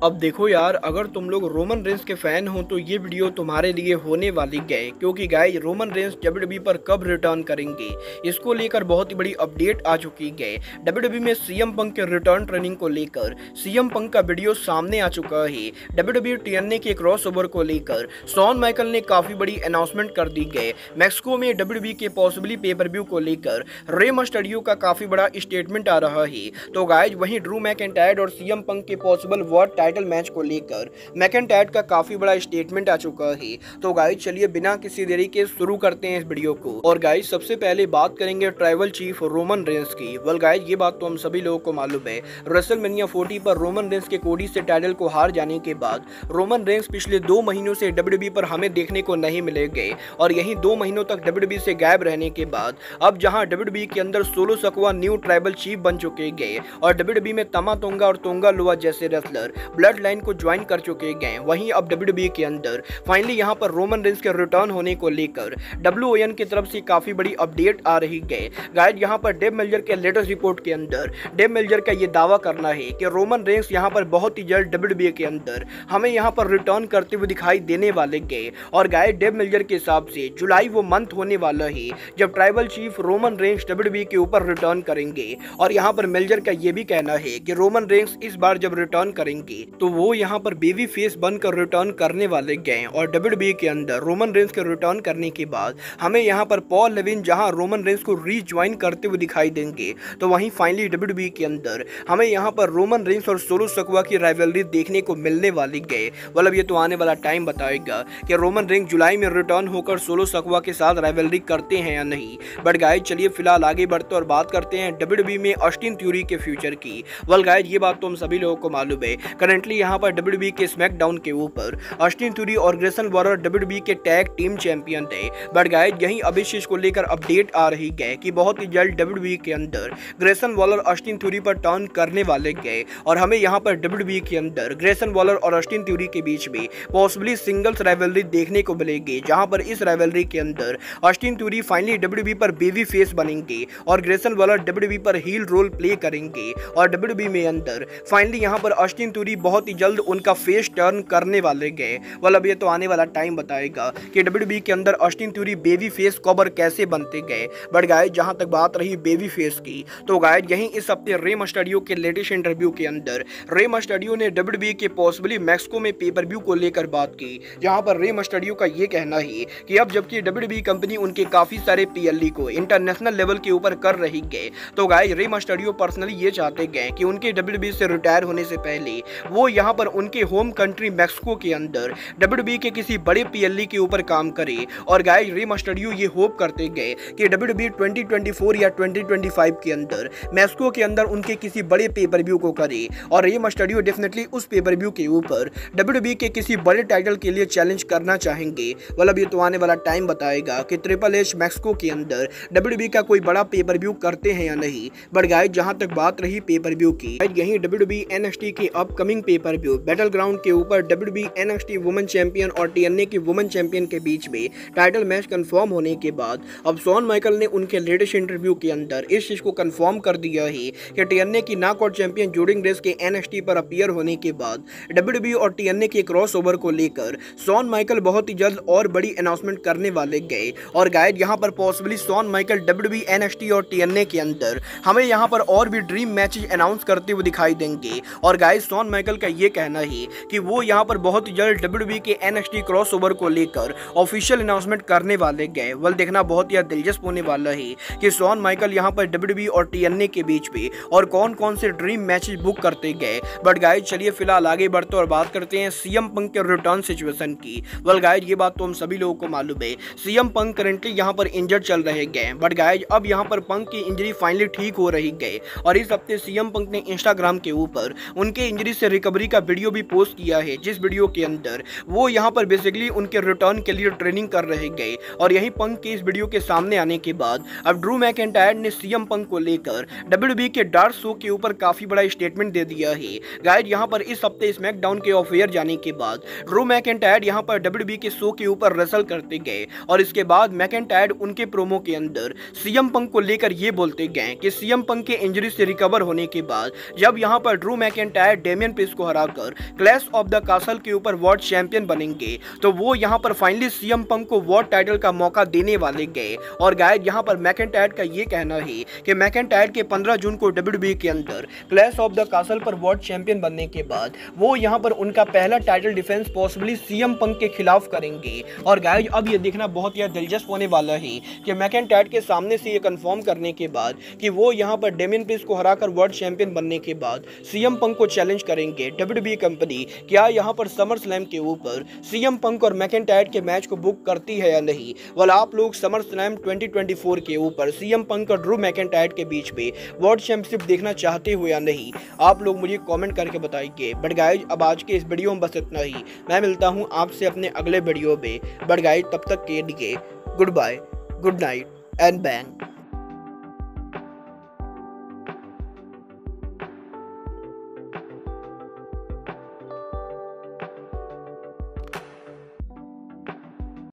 अब देखो यार, अगर तुम लोग रोमन रेंस के फैन हो तो ये वीडियो तुम्हारे लिए होने वाली है, क्योंकि गाइस रोमन रेंस डब्ल्यूडब्ल्यूई पर कब रिटर्न करेंगे इसको लेकर बहुत ही बड़ी अपडेट आ चुकी है। डब्ल्यूडब्ल्यूई में सीएम पंक के रिटर्न ट्रेनिंग को लेकर सीएम पंक का वीडियो सामने आ चुका है। डब्ल्यूडब्ल्यूई टीएनए के क्रॉसओवर को लेकर शॉन माइकल ने काफी बड़ी अनाउंसमेंट कर दी है। मैक्सिको में डब्ल्यूडब्ल्यूई के पॉसिबली पेपर व्यू को लेकर रे मस्टरियो का काफी बड़ा स्टेटमेंट आ रहा है। तो गाइस वहीं ड्रू मैकिंटायर और सीएम पंक के पॉसिबल वर्ल्ड टाइटल मैच को लेकर मैकिंटायर का काफी बड़ा स्टेटमेंट आ चुका है। तो गाइस चलिए बिना किसी देरी के शुरू करते हैं इस वीडियो को। और गाइस सबसे पहले बात करेंगे ट्राइबल चीफ रोमन रेंस की। वेल गाइस ये बात तो हम सभी लोगों को मालूम है, रेसलमेनिया 40 पर रोमन रेंस के कोडी से टाइटल को हार जाने के बाद रोमन रेंस पिछले 2 महीनों से डब्ल्यूडब्ल्यूई पर हमें देखने को नहीं मिलेंगे और यही 2 महीनों तक डब्ल्यूडब्ल्यूई से गायब रहने के बाद अब जहां डब्ल्यूडब्ल्यूई के अंदर सोलो सकवा न्यू ट्राइबल चीफ बन चुके गए और डब्ल्यूडब्ल्यूई में तमा तोंगा और तोंगा लुआ जैसे रेसलर ब्लड लाइन को ज्वाइन कर चुके गए, वहीं अब डब्ल्यूडब्ल्यूई के अंदर फाइनली यहां पर रोमन रेंस के रिटर्न होने को लेकर डब्ल्यूओएन की तरफ से काफी बड़ी अपडेट आ रही है। गाइस यहां पर डेव मेल्जर के लेटेस्ट रिपोर्ट के अंदर डेव मेल्जर का ये दावा करना है कि रोमन रेंस यहां पर बहुत ही जल्द डब्ल्यूडब्ल्यूई के अंदर हमें यहां पर रिटर्न करते हुए दिखाई देने वाले गए। और गाइस डेव मेल्जर के हिसाब से जुलाई वो मंथ होने वाला है जब tribal chief Roman Reigns WWE के ऊपर रिटर्न करेंगे। और यहां पर मेल्जर का ये भी कहना है कि रोमन रेंस इस बार जब रिटर्न करेंगे तो वो यहां पर बेबी फेस बनकर रिटर्न करने वाले गए और डब्ल्यूडब्ल्यूई के अंदर रोमन रेंस के रिटर्न करने के बाद हमें यहां पर पॉल लेविन जहां रोमन रेंस को रीज्वाइन करते हुए दिखाई देंगे, तो वहीं फाइनली डब्ल्यूडब्ल्यूई के अंदर हमें यहां पर रोमन रेंस और सोलो सकवा की राइवलरी देखने को मिलने वाली गए। मतलब ये तो आने वाला टाइम बताएगा कि रोमन रेंस जुलाई में रिटर्न होकर सोलो सकवा के साथ राइवलरी करते हैं या नहीं। बट गाइस चलिए फिलहाल आगे बढ़ते और बात करते हैं डब्ल्यूडब्ल्यूई में ऑस्टिन थ्योरी के फ्यूचर की। वेल गाइस ये बात तो हम सभी लोगों को मालूम है, करंटली यहां पर डब्ल्यूडब्ल्यूई के स्मैकडाउन के ऊपर ऑस्टिन थ्योरी और ग्रेसन वॉलर डब्ल्यूडब्ल्यूई के टैग टीम चैंपियन थे। बट गाइस यहीं अब इस चीज को लेकर अपडेट आ रही है कि बहुत ही जल्द डब्ल्यूडब्ल्यूई के अंदर ग्रेसन वॉलर ऑस्टिन थ्योरी पर टर्न करने वाले गए और हमें यहां पर डब्ल्यूडब्ल्यूई के अंदर ग्रेसन वॉलर और ऑस्टिन थ्योरी के बीच में पॉसिबली सिंगल्स राइवलरी देखने को मिलेगी, जहां पर इस राइवलरी के अंदर ऑस्टिन थ्योरी फाइनली डब्ल्यूडब्ल्यूई पर बेबी फेस बनेंगे और ग्रेसन वॉलर डब्ल्यूडब्ल्यूई पर हील रोल प्ले करेंगे और डब्ल्यूडब्ल्यूई में अंदर फाइनली यहां पर ऑस्टिन थ्योरी बहुत ही जल्द उनका फेस टर्न करने वाले गए। मतलब ये तो आने वाला टाइम बताएगा कि डब्ल्यूडब्ल्यूई के अंदर Austin theory baby face cover कैसे बनते गए। बट गाइस जहां तक बात रही बेबी फेस की, तो गाइस यहीं इस हफ्ते रे मस्टरियो के लेटेस्ट इंटरव्यू के अंदर रे मस्टरियो ने डब्ल्यूडब्ल्यूई के पॉसिबली मैक्सिको में पेपर व्यू को लेकर बात की, जहां पर रे मस्टरियो का ये कहना है कि अब जबकि डब्ल्यूडब्ल्यूई कंपनी उनके काफी सारे पीएलई को इंटरनेशनल लेवल के ऊपर कर रही है, तो गाइस रे मस्टरियो पर्सनली ये चाहते गए कि उनके डब्ल्यूडब्ल्यूई से रिटायर होने से पहले वो यहां पर उनके होम कंट्री मैक्सिको के अंदर डब्ल्यूडब्ल्यूई के किसी बड़े पीएलई के ऊपर काम करे। और गाइस रे मस्टरियो ये होप करते गए कि डब्ल्यूडब्ल्यूई 2024 या 2025 के अंदर मैक्सिको के अंदर उनके किसी बड़े पेपर व्यू को करे और रे मस्टरियो डेफिनेटली उस पेपर व्यू के ऊपर डब्ल्यूडब्ल्यूई के किसी बड़े टाइटल के लिए चैलेंज करना चाहेंगे। मतलब ये तो आने वाला टाइम बताएगा कि ट्रिपल एच मैक्सिको के अंदर डब्ल्यूडब्ल्यूई का कोई बड़ा पेपर व्यू करते हैं या नहीं। बट गाइस जहां तक बात रही पेपर व्यू की, यही डब्ल्यूडब्ल्यूई एनएक्सटी के upcoming pay per view battle ground के ऊपर डब्ल्यूडब्ल्यूई एनएक्सटी वुमेन चैंपियन और टीएनए की वुमेन चैंपियन के बीच में टाइटल मैच कंफर्म होने के बाद अब शॉन माइकल ने उनके लेटेस्ट इंटरव्यू के अंदर इस चीज को कंफर्म कर दिया है कि टीएनए की नॉकआउट चैंपियन जोडी ग्रेस के एनएक्सटी पर अपीयर होने के बाद डब्ल्यूडब्ल्यूई और टीएनए के क्रॉसओवर को लेकर शॉन माइकल बहुत ही जल्द और बड़ी अनाउंसमेंट करने वाले गए। और गाइस यहां पर possibly Shawn Michael WWE NXT और टीएनए के अंदर हमें यहां पर और भी ड्रीम मैचेस अनाउंस करते हुए दिखाई देंगे। और गाइस शॉन माइकल का ये कहना है कि वो यहां पर बहुत ही जल्द डब्ल्यूडब्ल्यूई के एनएक्सटी क्रॉसओवर को लेकर ऑफिशियल अनाउंसमेंट करने वाले गए। वेल देखना बहुत ही दिलचस्प होने वाला है कि शॉन माइकल यहां पर डब्ल्यूडब्ल्यूई और टीएनए के बीच में और कौन कौन से ड्रीम मैचेस बुक करते गए। बट गाइस चलिए फिलहाल आगे बढ़ते और बात करते हैं सीएम पंक के रिटर्न सिचुएशन की। वेल गाइस ये बात तो हम सभी लोगों को मालूम है, सीएम पंक करंटली यहां पर इंजर्ड चल रहे गए। बट गाइस अब यहां पर पंक की इंजरी फाइनली ठीक हो रही गई और इस हफ्ते सीएम पंक ने इंस्टाग्राम के ऊपर उनके इंजरी से रिकवरी का वीडियो भी पोस्ट किया है, जिस वीडियो के अंदर वो यहां पर बेसिकली उनके रिटर्न के लिए ट्रेनिंग कर रहे गए। और यही पंक के इस वीडियो के सामने आने के बाद अब ड्रू मैकिंटायर ने सीएम पंक को लेकर डब्ल्यूडब्ल्यूई के डार्क शो के ऊपर काफी बड़ा स्टेटमेंट दे दिया है। गाइस यहां पर इस हफ्ते स्मैकडाउन के ऑफ एयर जाने के बाद ड्रू मैकिंटायर यहां पर डब्ल्यूडब्ल्यूई के शो के ऊपर रेसल करते गए और इसके बाद मैकिंटायर उनके प्रोमो के अंदर सीएम पंक को लेकर ये बोलते गए कि सीएम पंक के इंजरी से रिकवर होने के बाद जब यहां पर Drew McIntyre Damien priest Prince को हराकर क्लैश ऑफ द कासल के ऊपर वर्ल्ड चैंपियन बनेंगे, तो वो यहाँ पर फाइनली सीएम पंक को वर्ल्ड टाइटल का मौका देने वाले गए। और गाइस यहाँ पर मैकेंटायर का ये कहना है कि मैकेंटायर के 15 जून को डब्ल्यूडब्ल्यूई के अंदर क्लैश ऑफ द कासल पर वर्ल्ड चैंपियन बनने के बाद वो यहाँ पर उनका पहला title defence possibly CM Punk के खिलाफ करेंगे। और गाइस अब ये देखना बहुत ही दिलचस्प होने वाला है कि मैकेंटायर के सामने से ये कंफर्म करने के बाद कि वो यहाँ पर डेमियन प्रिंस को हराकर वर्ल्ड चैंपियन बनने के बाद सीएम पंक को चैलेंज करेंगे। डब्ल्यूडब्ल्यूई कंपनी क्या यहाँ पर समर स्लैम के ऊपर सीएम पंक और मैकेंटायर के मैच को बुक करती है या नहीं? वाला आप लोग समर स्लैम 2024 के ऊपर सीएम पंक और ड्रू मैकेंटायर के बीच में वर्ल्ड चैंपियनशिप देखना चाहते हो या नहीं? आप लोग मुझे कमेंट करके बताइए। बट गाइज अब आज के इस वीडियो में बस इतना ही। मैं मिलता हूँ आपसे अपने अगले वीडियो में। बट गाइज तब तक के लिए goodbye, good night and bang.